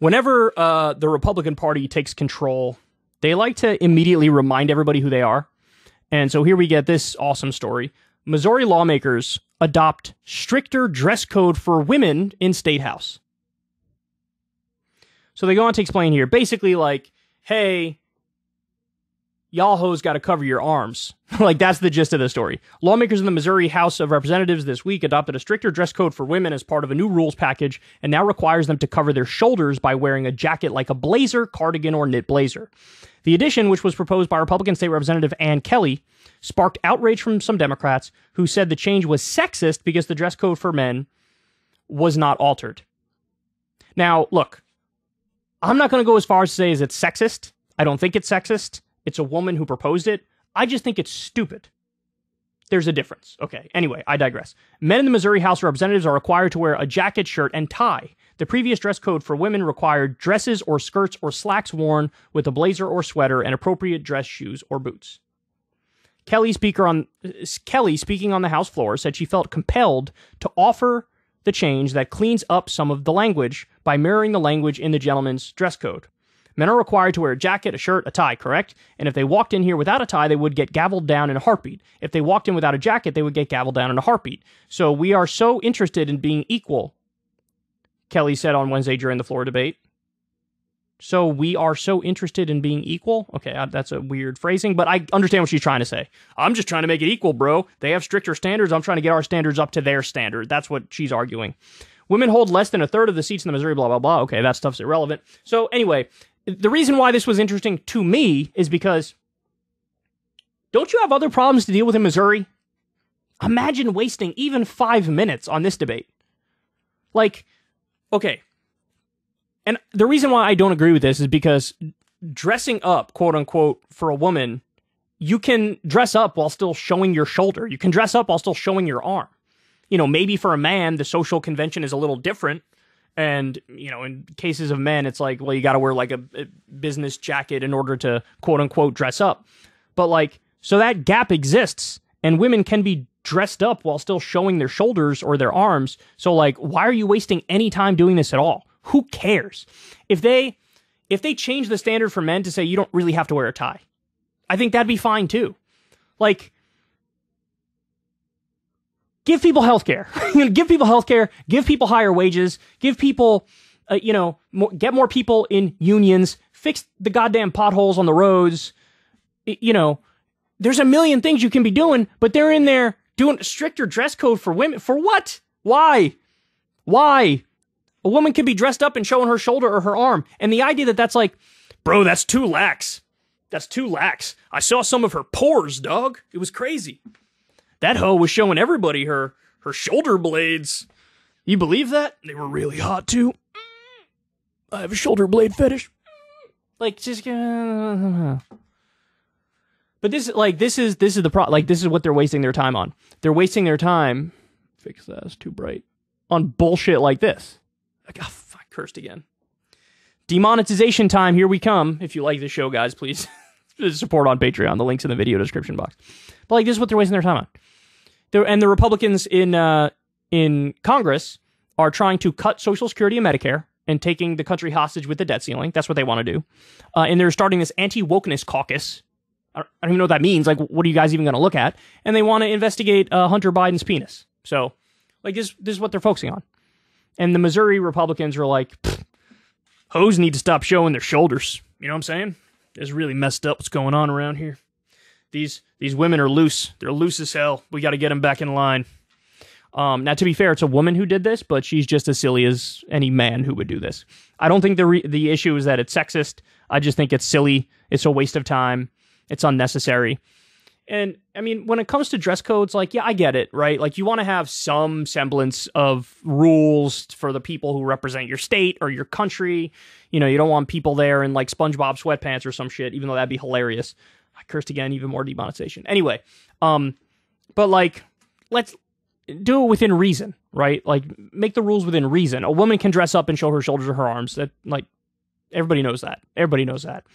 Whenever the Republican Party takes control, they like to immediately remind everybody who they are. And so here we get this awesome story. Missouri lawmakers adopt stricter dress code for women in State House. So they go on to explain here, basically like, hey, y'all hoes got to cover your arms. Like, that's the gist of the story. Lawmakers in the Missouri House of Representatives this week adopted a stricter dress code for women as part of a new rules package and now requires them to cover their shoulders by wearing a jacket like a blazer, cardigan, or knit blazer. The addition, which was proposed by Republican State Representative Ann Kelly, sparked outrage from some Democrats who said the change was sexist because the dress code for men was not altered. Now, look, I'm not going to go as far as to say is it's sexist. I don't think it's sexist. It's a woman who proposed it. I just think it's stupid. There's a difference. Okay, anyway, I digress. Men in the Missouri House of Representatives are required to wear a jacket, shirt, and tie. The previous dress code for women required dresses or skirts or slacks worn with a blazer or sweater and appropriate dress shoes or boots. Kelly, speaking on the House floor, said she felt compelled to offer the change that cleans up some of the language by mirroring the language in the gentleman's dress code. Men are required to wear a jacket, a shirt, a tie, correct? And if they walked in here without a tie, they would get gavelled down in a heartbeat. If they walked in without a jacket, they would get gavelled down in a heartbeat. So we are so interested in being equal, Kelly said on Wednesday during the floor debate. So we are so interested in being equal? Okay, that's a weird phrasing, but I understand what she's trying to say. I'm just trying to make it equal, bro. They have stricter standards. I'm trying to get our standards up to their standard. That's what she's arguing. Women hold less than a third of the seats in the Missouri, blah, blah, blah. Okay, that stuff's irrelevant. So anyway, the reason why this was interesting to me is because don't you have other problems to deal with in Missouri? Imagine wasting even 5 minutes on this debate. Like, okay. And the reason why I don't agree with this is because dressing up, quote unquote, for a woman, you can dress up while still showing your shoulder. You can dress up while still showing your arm. You know, maybe for a man, the social convention is a little different. And, you know, in cases of men, it's like, well, you got to wear like a business jacket in order to, quote unquote, dress up. But like, so that gap exists and women can be dressed up while still showing their shoulders or their arms. So like, why are you wasting any time doing this at all? Who cares? If they change the standard for men to say you don't really have to wear a tie, I think that'd be fine too. Like, give people health care. Give people health care. Give people higher wages. Give people, get more people in unions. Fix the goddamn potholes on the roads. There's a million things you can be doing, but they're in there doing a stricter dress code for women. For what? Why? A woman can be dressed up and showing her shoulder or her arm. And the idea that that's like, bro, that's too lax. That's too lax. I saw some of her pores, dog. It was crazy. That hoe was showing everybody her shoulder blades. You believe that? They were really hot, too. I have a shoulder blade fetish. Like, just... But this is the problem. Like, this is what they're wasting their time on. They're wasting their time... Fix that, it's too bright. On bullshit like this. Like, oh, fuck, cursed again. Demonetization time, here we come. If you like this show, guys, please support on Patreon. The link's in the video description box. But like, this is what they're wasting their time on. And the Republicans in Congress are trying to cut Social Security and Medicare and taking the country hostage with the debt ceiling. That's what they want to do. And they're starting this anti-wokeness caucus. I don't even know what that means. Like, what are you guys even going to look at? And they want to investigate Hunter Biden's penis. So, like, this is what they're focusing on. And the Missouri Republicans are like, hoes need to stop showing their shoulders. You know what I'm saying? It's really messed up what's going on around here. These women are loose. They're loose as hell. We got to get them back in line. Now, to be fair, it's a woman who did this, but she's just as silly as any man who would do this. I don't think the issue is that it's sexist. I just think it's silly. It's a waste of time. It's unnecessary. And, I mean, when it comes to dress codes, like, yeah, I get it, right? Like, you want to have some semblance of rules for the people who represent your state or your country. You know, you don't want people there in, like, SpongeBob sweatpants or some shit, even though that'd be hilarious. I cursed again, even more demonetization. Anyway, but, like, let's do it within reason, right? Like, make the rules within reason. A woman can dress up and show her shoulders or her arms. That, like, everybody knows that. Everybody knows that.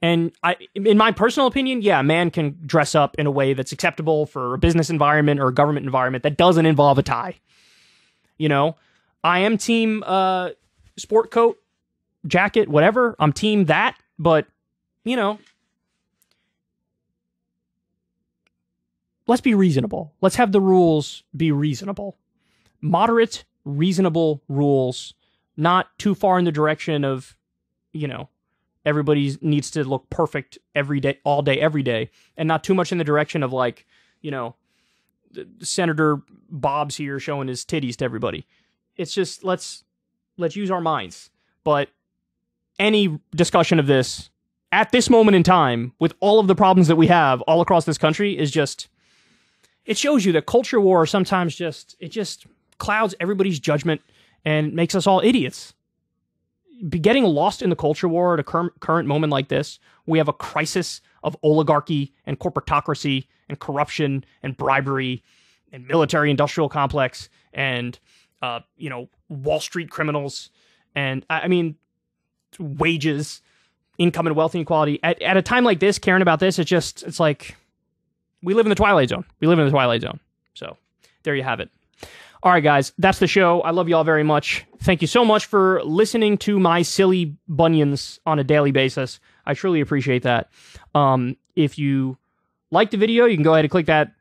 And in my personal opinion, yeah, a man can dress up in a way that's acceptable for a business environment or a government environment that doesn't involve a tie. You know, I am team sport coat, jacket, whatever. I'm team that, but, you know, let's be reasonable. Let's have the rules be reasonable. Moderate, reasonable rules, not too far in the direction of, you know, everybody needs to look perfect every day, all day, every day, and not too much in the direction of, like, you know, Senator Bob's here showing his titties to everybody. It's just, let's use our minds. But any discussion of this at this moment in time, with all of the problems that we have all across this country, is just, it shows you that culture war sometimes just clouds everybody's judgment and makes us all idiots. Getting lost in the culture war at a current moment like this, we have a crisis of oligarchy and corporatocracy and corruption and bribery and military-industrial complex and, you know, Wall Street criminals and, I mean, wages, income and wealth inequality. At a time like this, caring about this, it's like, we live in the Twilight Zone. We live in the Twilight Zone. So, there you have it. All right, guys, that's the show. I love you all very much. Thank you so much for listening to my silly bunions on a daily basis. I truly appreciate that. If you like the video, you can go ahead and click that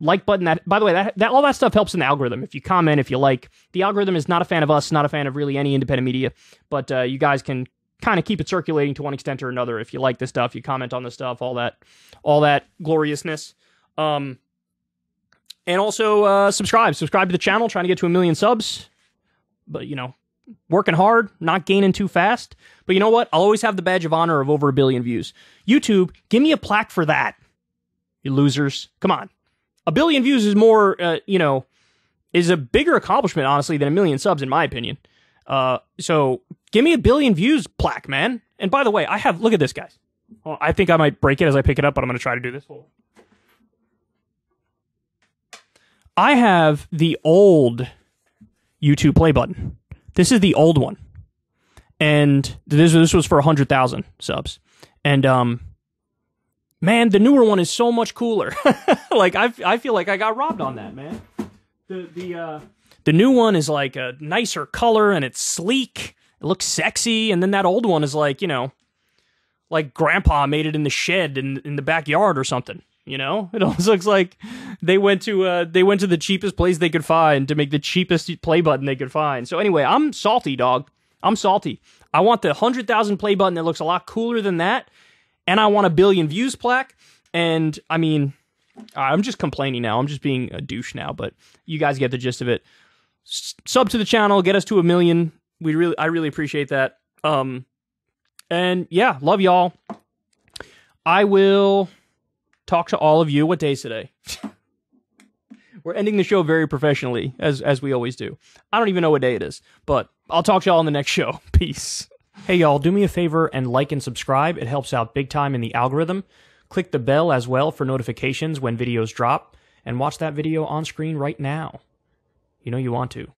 like button. That, by the way, that all that stuff helps in the algorithm. If you comment, if you like, the algorithm is not a fan of us, not a fan of really any independent media, but you guys can kind of keep it circulating to one extent or another. If you like this stuff, you comment on the stuff, all that gloriousness. And also subscribe to the channel, trying to get to 1 million subs. But, you know, working hard, not gaining too fast. But you know what? I'll always have the badge of honor of over 1 billion views. YouTube, give me a plaque for that, you losers. Come on. 1 billion views is more, you know, is a bigger accomplishment, honestly, than 1 million subs, in my opinion. So give me 1 billion views plaque, man. And by the way, look at this, guys. Oh, I think I might break it as I pick it up, but I'm going to try to do this. I have the old YouTube play button. This is the old one. And this was for 100,000 subs. And, man, the newer one is so much cooler. Like, I feel like I got robbed on that, man. The new one is like a nicer color and it's sleek. It looks sexy. And then that old one is like, you know, like grandpa made it in the shed in the backyard or something. You know, it almost looks like they went to the cheapest place they could find to make the cheapest play button they could find. So anyway, I'm salty, dog. I'm salty. I want the 100,000 play button that looks a lot cooler than that, and I want 1 billion views plaque. And I mean, I'm just complaining now. I'm just being a douche now, but you guys get the gist of it. Sub to the channel, get us to 1 million. I really appreciate that. And yeah, love y'all. I will talk to all of you. What day is today? We're ending the show very professionally, as we always do. I don't even know what day it is, but I'll talk to y'all in the next show. Peace. Hey, y'all, do me a favor and like and subscribe. It helps out big time in the algorithm. Click the bell as well for notifications when videos drop, and watch that video on screen right now. You know you want to.